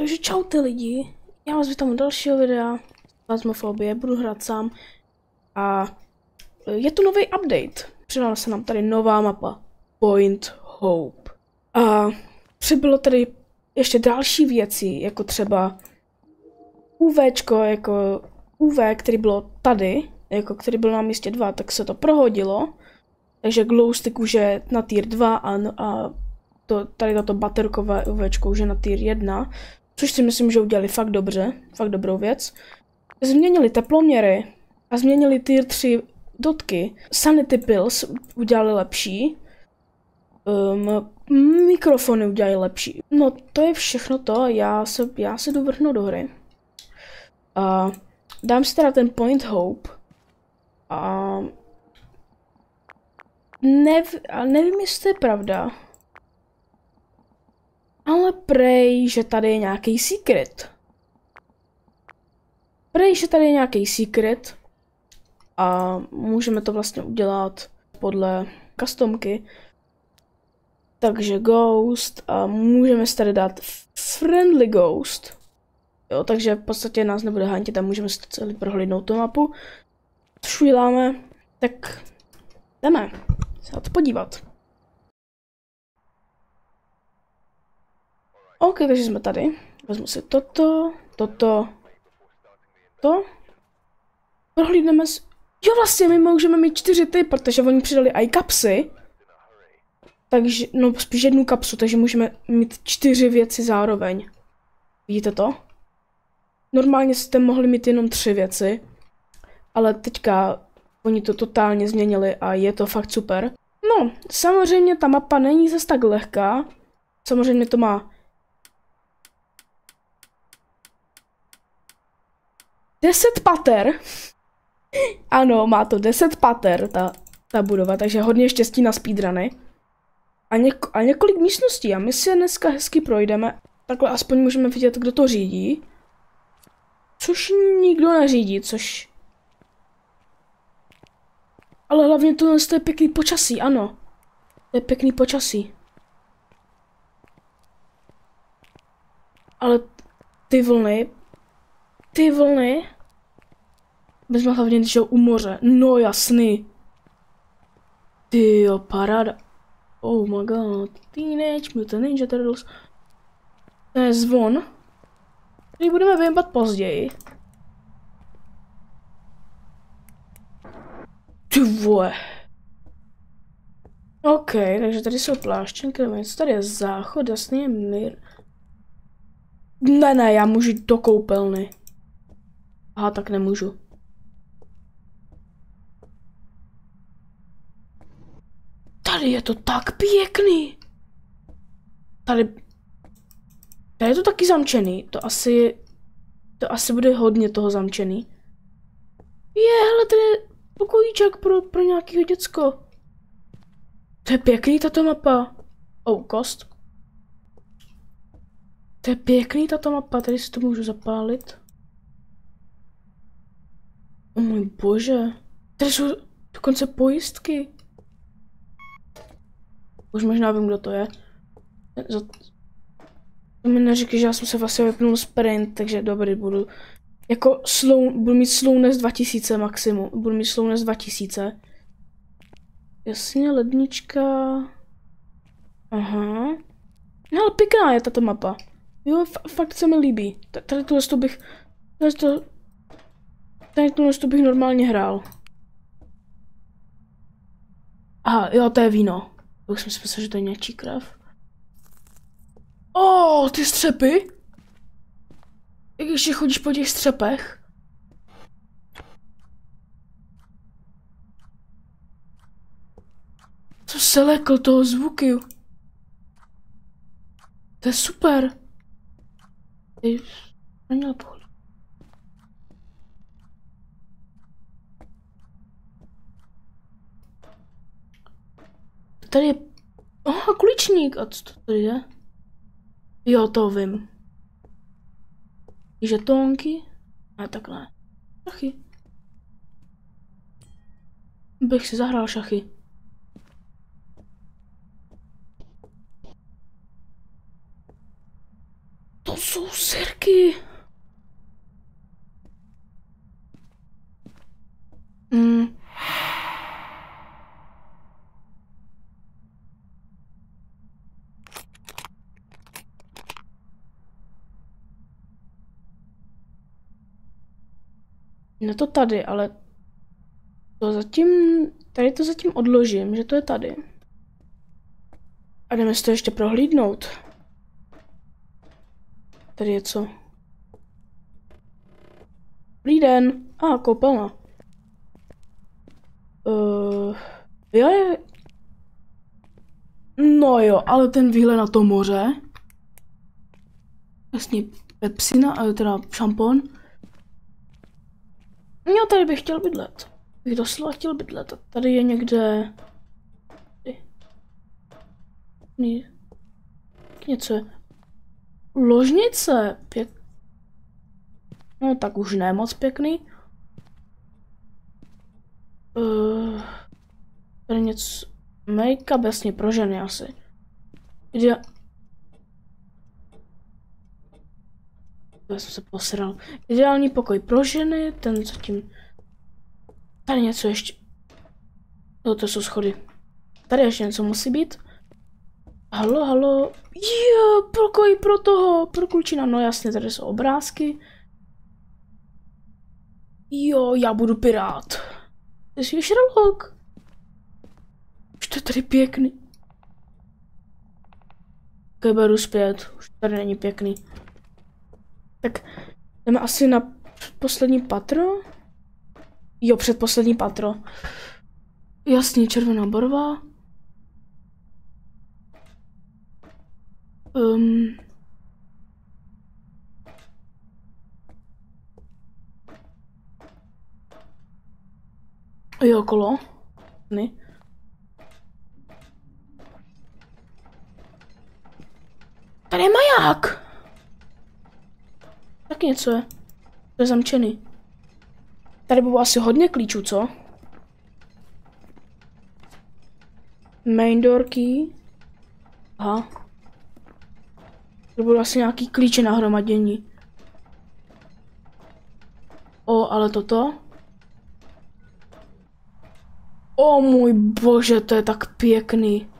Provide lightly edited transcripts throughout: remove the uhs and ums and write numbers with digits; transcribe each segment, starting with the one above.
Takže čau ty lidi, já vás vítám u dalšího videa, Phasmophobie, budu hrát sám a je tu nový update, přidala se nám tady nová mapa, Point Hope. A přibylo tady ještě další věci, jako třeba UVčko, jako UV, který bylo tady, jako který byl na místě 2, tak se to prohodilo, takže glowstick už je na tier 2 a tady tato baterkové UVčko už je na tier 1. Což si myslím, že udělali fakt dobře, fakt dobrou věc. Změnili teploměry a změnili tier 3 dotky. Sanity pills udělali lepší. Mikrofony udělali lepší. No to je všechno to, já se jdu vrhnout do hry. Dám si teda ten Point Hope. Nevím, jestli to je pravda. Ale prej, že tady je nějaký secret. A můžeme to vlastně udělat podle customky. Takže ghost a můžeme si tady dát friendly ghost. Jo, takže v podstatě nás nebude hantit a můžeme si celý prohlídnout tu mapu. Což uděláme, tak jdeme se na to podívat. OK, takže jsme tady. Vezmu si toto. Prohlídneme si... Jo, vlastně my můžeme mít 4 ty, protože oni přidali i kapsy. Takže, no spíš jednu kapsu, takže můžeme mít 4 věci zároveň. Vidíte to? Normálně jste mohli mít jenom 3 věci. Ale teďka oni to totálně změnili a je to fakt super. No, samozřejmě ta mapa není zase tak lehká. Samozřejmě to má 10 pater. Ano, má to 10 pater, ta budova, takže hodně štěstí na speedruny. A několik místností a my si je dneska hezky projdeme. Takhle aspoň můžeme vidět, kdo to řídí. Což nikdo neřídí, což... Ale hlavně to je pěkný počasí, ano. To je pěkný počasí. Ale ty vlny... Vezme hlavně, když jdou u moře. No jasný. Tyjo, paráda. Oh my god. Teenage Mutant Ninja Turtles. To je zvon. Který budeme vyjebat později. Ty vole. OK, takže tady jsou pláštěnky, tady je záchod, jasný je mír. Ne, já můžu jít do koupelny. Aha, tak nemůžu. Tady je to tak pěkný. Tady je to taky zamčený. To asi bude hodně toho zamčený. Hele, tady je pokojíček pro nějakého děcko. To je pěkný tato mapa. Oh, kost. To je pěkný tato mapa, tady si to můžu zapálit. Oh můj bože. Tady jsou dokonce pojistky. Už možná vím, kdo to je. To mi neříkej, že já jsem se vlastně vypnul sprint, takže dobrý, budu mít slowness 2000 maximum. Budu mít slowness 2000. Jasně, lednička. Aha. No ale pěkná je tato mapa. Jo, fakt se mi líbí. Tady to bych normálně hrál. Aha, jo, to je víno. Už jsem si myslel, že to je něčí krev. Ty střepy? Jak ještě chodíš po těch střepech? Co se lekl toho zvuky? To je super. Tady je... Aha, kuličník. A co to tady je? Jo, to vím. Žetonky. A takhle. Šachy. Bych si zahrál šachy. To jsou sirky. Ne to tady, ale to zatím, tady to zatím odložím, že to je tady. A jdeme si to ještě prohlídnout. Tady je co? Dobrý den. Koupelna. Jo. No jo, ale ten výhled na to moře. Vlastně pepsina, teda šampon. Jo, tady bych chtěl bydlet. Bych doslova chtěl bydlet. A tady je někde... Něco. Ložnice. No tak už ne moc pěkný. Tady něco... Make-up, jasně, pro ženy asi. Já jsem se posral. Ideální pokoj pro ženy, ten zatím... Tady něco ještě... No, to jsou schody. Tady ještě něco musí být. Halo. Jo, pokoj pro toho, pro klučina. No jasně, tady jsou obrázky. Jo, já budu pirát. Ty jsi Sherlock. Už to je tady pěkný. Ok, beru zpět. Už tady není pěkný. Tak jdeme asi na poslední patro. Jo, předposlední patro. Jasně, červená barva. Jo, kolo. Ne. Tady je maják. Tak něco je. To je zamčený. Tady bylo asi hodně klíčů, co? Main door key. Aha. To bylo asi nějaký klíče nahromadění. Ale toto? O můj bože, to je tak pěkný.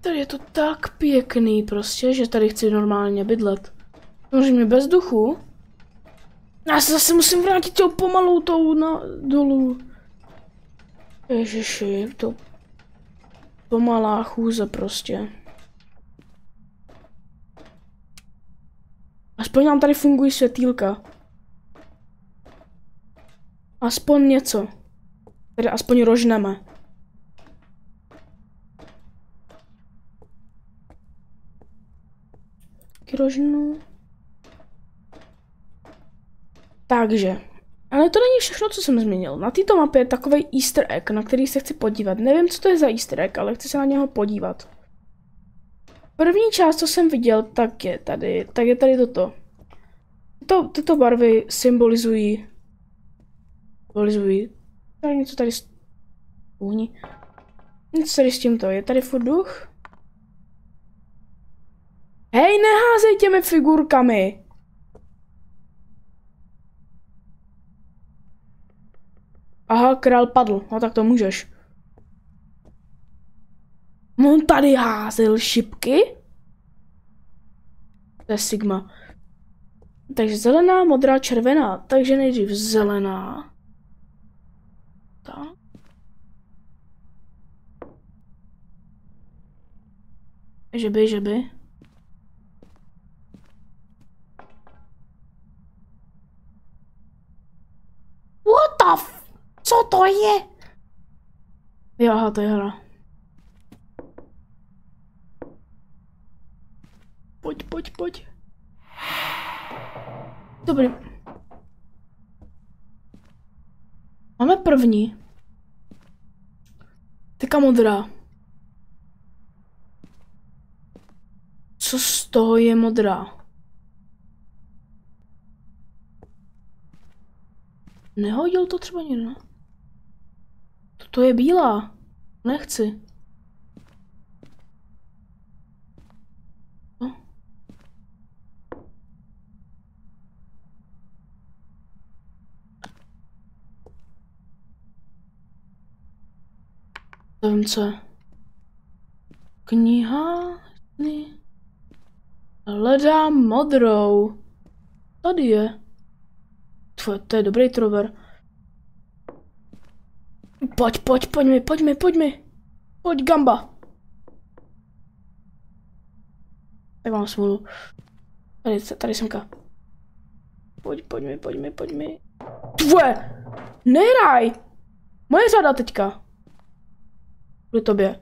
Tady je to tak pěkný prostě, že tady chci normálně bydlet. Samozřejmě bez duchu. Já se zase musím vrátit tou pomalou tou dolů. Ježiši, to pomalá chůze prostě. Aspoň nám tady fungují světýlka. Aspoň něco. Tady aspoň rožneme. Taky rožnu. Takže. Ale to není všechno, co jsem změnil. Na této mapě je takový easter egg, na který se chci podívat. Nevím, co to je za easter egg, ale chci se na něho podívat. První část, co jsem viděl, tak je tady toto. Tyto barvy symbolizují. Tady něco tady uhni. Něco tady s tímto. Je tady furt duch? Hej, neházej těmi figurkami! Aha, král padl. No tak to můžeš. On tady házel šipky? To je Sigma. Takže zelená, modrá, červená. Takže nejdřív zelená. Tak. Že by. What the f... Co to je? Jo, aha, to je hra. Pojď. Dobrý. Máme první. Teďka modrá. Co z toho je modrá? Nehodil to třeba někdo? To je bílá. Nechci. No. Nevím, co je. Kniha. Hledám modrou. Tady je. To je dobrý trover. Pojď mi. Pojď, Gamba. Tak mám smůlu. Tady semka. Pojď mi. Tvoje! Nehraj! Moje řada teďka. Kvůli tobě.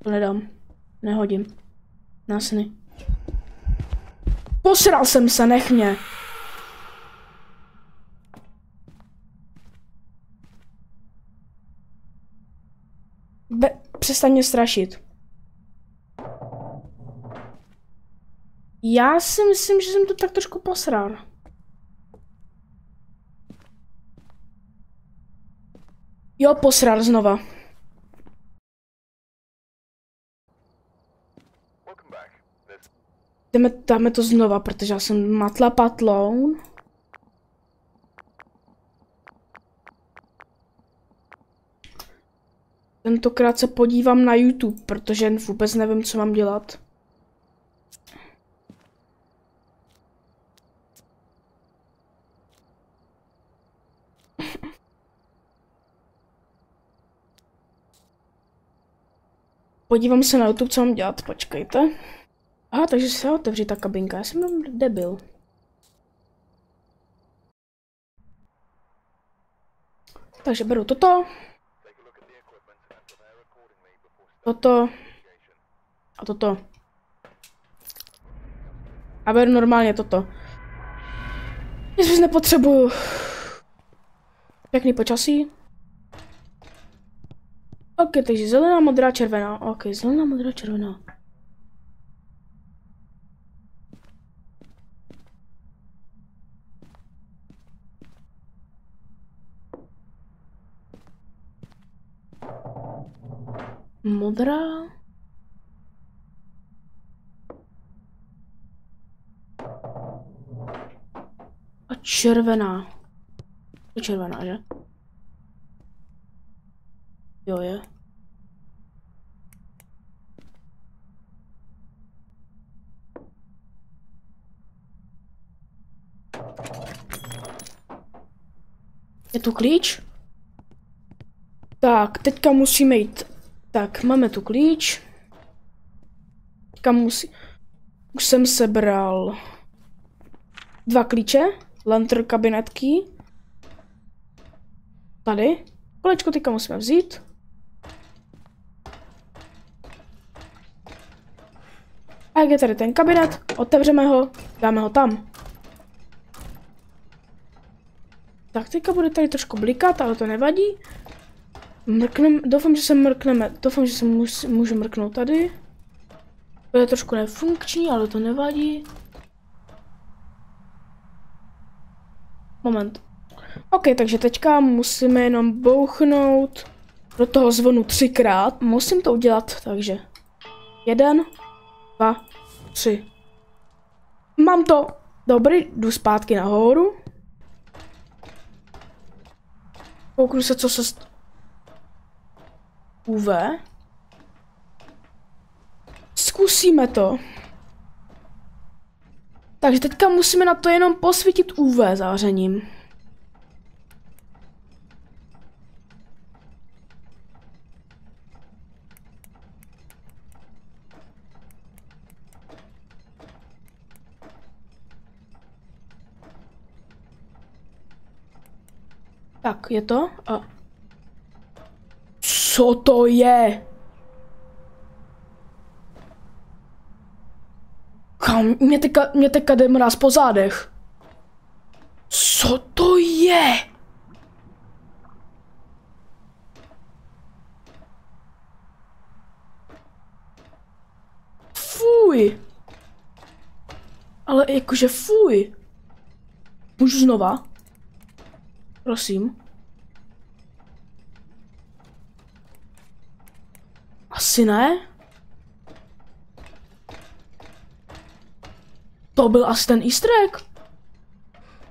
To nedám. Nehodím. Na sny. Posral jsem se, nech mě. Přestaň mě strašit. Já si myslím, že jsem to tak trošku posral. Jo, posral znova. Dáme to znova, protože já jsem matla patlou. Tentokrát se podívám na YouTube, protože vůbec nevím, co mám dělat. Podívám se na YouTube, co mám dělat, počkejte. Aha, takže se otevří ta kabinka, já jsem debil. Takže beru toto. Toto. A toto. A beru normálně toto. Nic nepotřebuju. Pěkný počasí. Ok, takže zelená, modrá, červená. Ok, zelená, modrá, červená. Modrá. A červená. Je červená, že? Jo, je. Je tu klíč? Tak, teďka musíme jít. Tak, máme tu klíč. Teďka už jsem sebral 2 klíče. Lantern kabinetky. Tady. Kolečko teďka musíme vzít. A jak je tady ten kabinet, otevřeme ho, dáme ho tam. Tak teďka bude tady trošku blikat, ale to nevadí. Doufám, že se mrkneme, doufám, že se můžu mrknout tady. To je trošku nefunkční, ale to nevadí. Moment. Ok, takže teďka musíme jenom bouchnout do toho zvonu 3krát. Musím to udělat, takže 1, 2, 3. Mám to. Dobrý, jdu zpátky nahoru. Kouknu se, co se UV. Zkusíme to. Takže teďka musíme na to jenom posvítit UV zářením. Tak, je to? A... Co to je? Kam? Mě teďka jde mráz po zádech. Co to je? Fuj. Ale jakože fuj. Můžu znova? Prosím. Asi ne. To byl asi ten easter egg.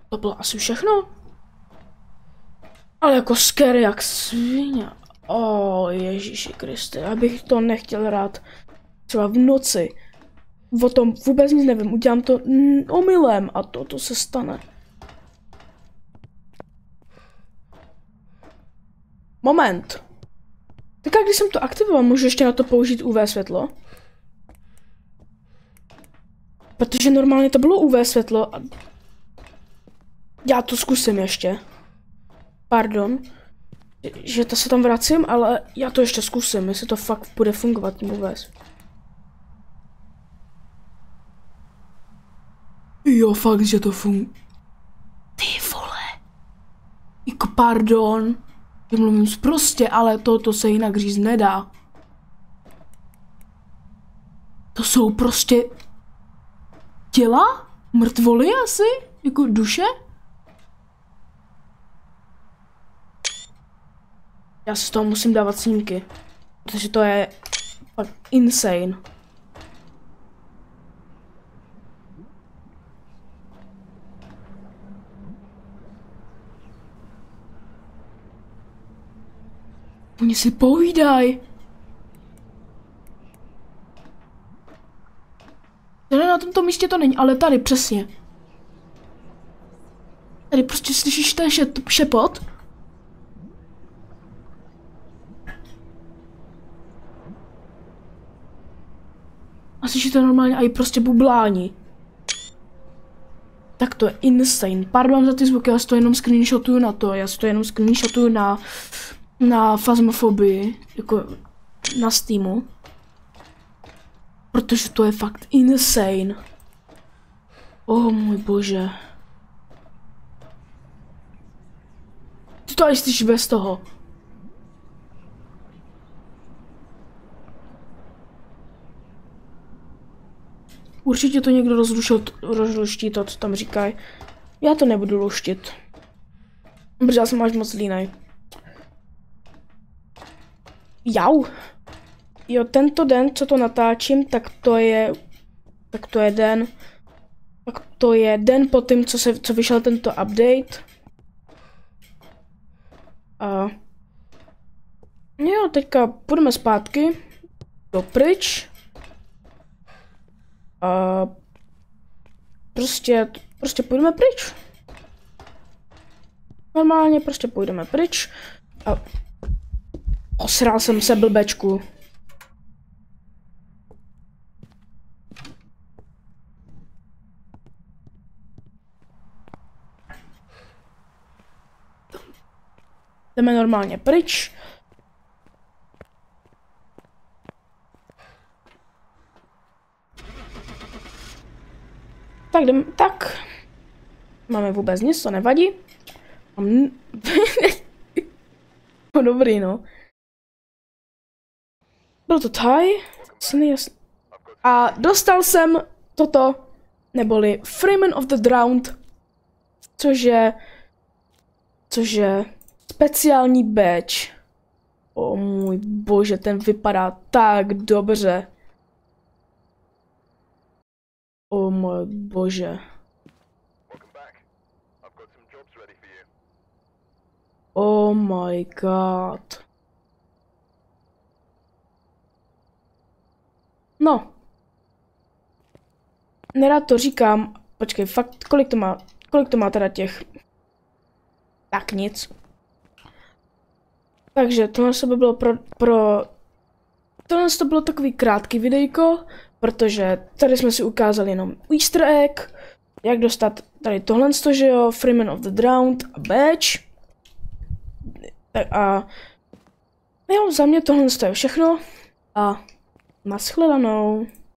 To bylo asi všechno. Ale jako scary jak svině. Ježíši Kriste, já bych to nechtěl hrát třeba v noci. O tom vůbec nic nevím, udělám to omylem a to se stane. Moment. Tak a když jsem to aktivoval, můžu ještě na to použít UV světlo? Protože normálně to bylo UV světlo a já to zkusím ještě. Pardon. Že to se tam vracím, ale já to ještě zkusím, jestli to fakt bude fungovat tím UV. Jo, fakt, že to funguje. Ty vole. Jako pardon. Já mluvím prostě, ale to se jinak říct nedá. To jsou prostě těla? Mrtvoly asi? Jako duše? Já si z toho musím dávat snímky. Protože to je fakt insane. Oni si povídají. Tady na tomto místě to není, ale tady přesně. Tady prostě slyšíš ten šepot. A slyšíš to normálně a i prostě bublání. Tak to je insane. Pardon za ty zvuky, já si to jenom screenshotuju na to. Já si to jenom screenshotuju na Phasmophobii, jako na Steamu. Protože to je fakt insane. Můj bože. Ty to až slyšíš bez toho. Určitě to někdo rozluští to, co tam říkají. Já to nebudu luštit. Protože já jsem až moc línej. Jau. Jo, tento den, co to natáčím, tak to je den po tím, co vyšel tento update. A jo, teďka půjdeme zpátky dopryč. A prostě půjdeme pryč. Normálně prostě půjdeme pryč. A osral jsem se, blbečku. Jdeme normálně pryč. Tak. Máme vůbec nic, to nevadí. No dobrý, no. Bylo to tady. A dostal jsem toto, neboli Freeman of the Drowned, což je speciální badge. Můj bože, ten vypadá tak dobře. Můj bože. Oh my god. No. Nerad to říkám. Počkej, fakt, kolik to má teda těch? Tak nic. Takže tohle by bylo tohle to bylo takový krátký videjko, protože tady jsme si ukázali jenom easter egg, jak dostat tady tohle, že jo, Freeman of the Drowned a badge. Tak a jo, za mě tohle je všechno a nashledanou.